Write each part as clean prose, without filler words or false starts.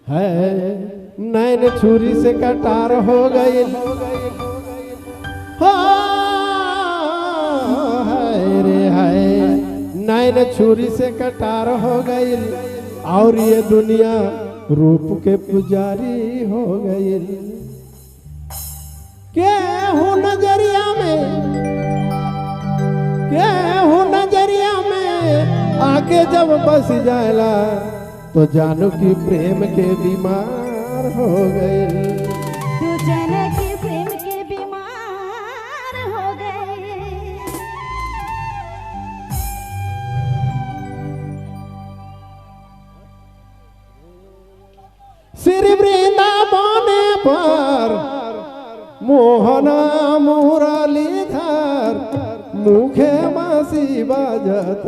है नैन छुरी से कटार हो गई हाय रे हाय नैन छुरी से कटार हो गई और ये दुनिया रूप के पुजारी हो गई के हूँ नजरिया में के हूँ नजरिया में आके जब बस जाएला तो जानू की प्रेम के बीमार हो गए तू जाने की प्रेम के बीमार हो गए श्री वृंदावन पर मोहना मुरलीधर मुखे मासी बाजत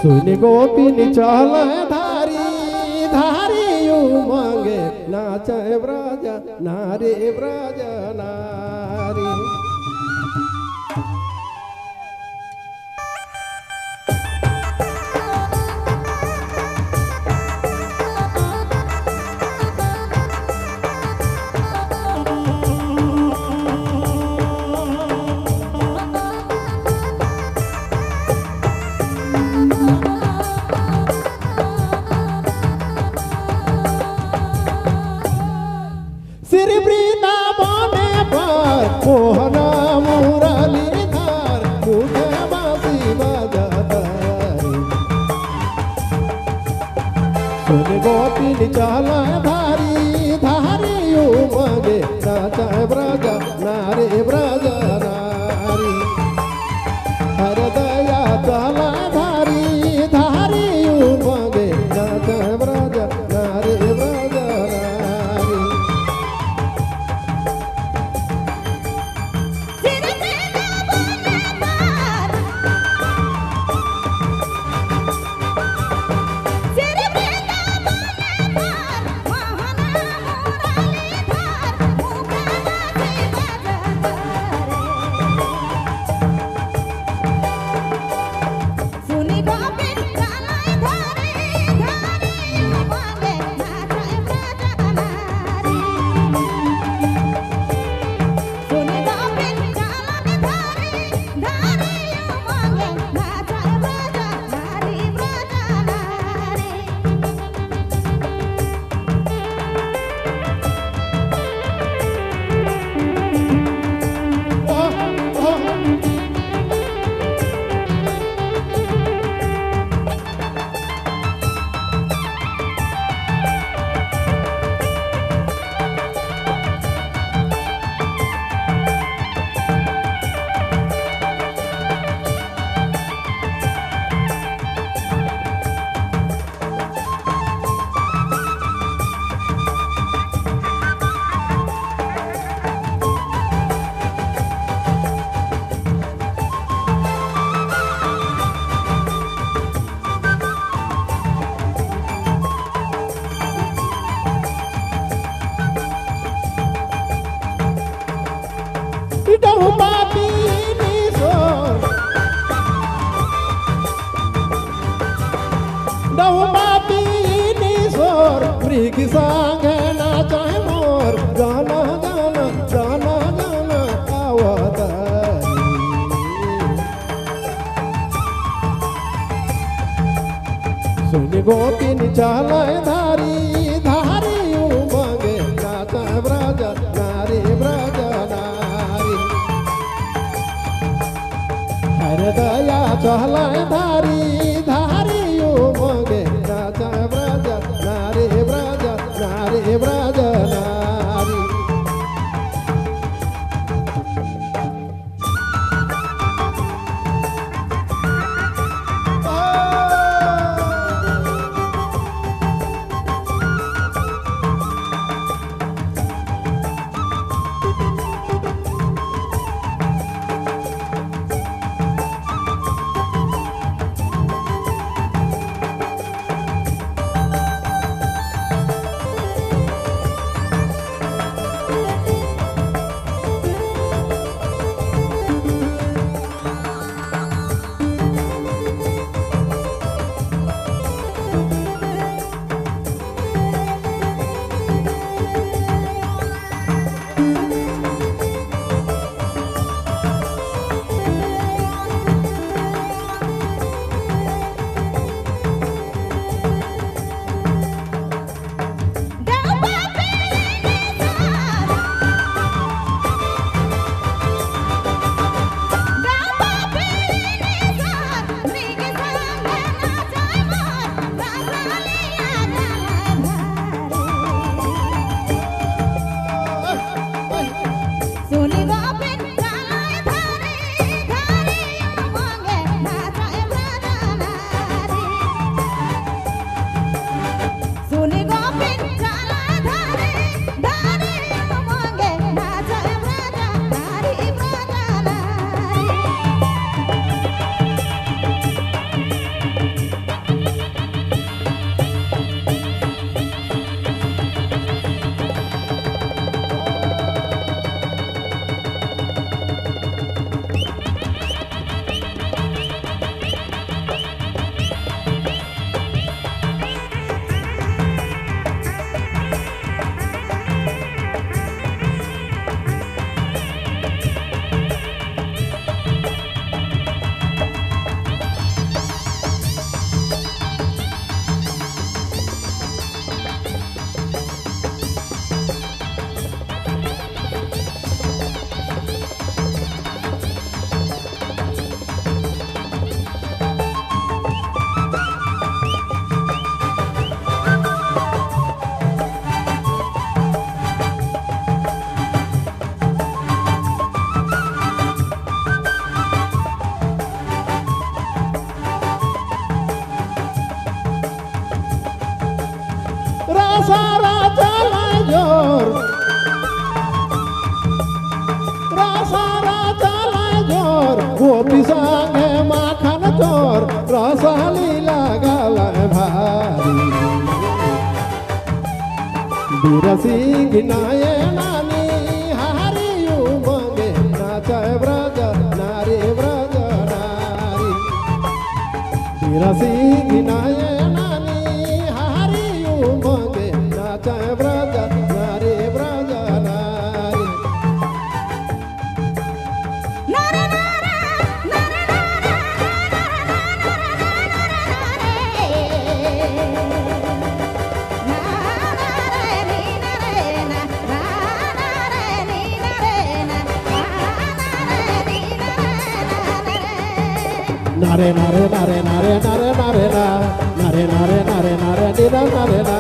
सुन गोपिन चल धारी धारी यू मांगे नाच ब्रज नारी ब्रज नारी श्री वृंदावन पर मोहना मुरलीधर मुझे बांसी बजाता सुन गोपिन चल धारी धारी यू मांगे नाच ब्रज नारी ब्रज नारी हर दया चल धारी धारी यू मांगे नाच ब्रज नारी ब्रज नारी की संग नाचा मोर गाना गाना गाना गाना आवत सुन गोपिन चल धारी धारी यू मांगे नाच ब्रज नारी ब्रज नारी हर दया चल धारी धारी यू मांगे नाच ब्रज नारी ब्रज नारी ब्रज नारी गोपी संगे माखन चोर रसाली लागल भारी बिरसी गिनाए नानी हारी उमंगे नाचे ब्रज नारी ब्रज नारी बिरसी गिनाए नानी हारी उमंगे नाचे ब्रज नारी ब्रज नारी नारे नारे नारे नारे नारे नारे नारे नारे नारे नारे ना नारे नारे नारे नारे निरा नारे ना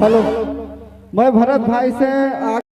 हेलो, मैं भरत भाई से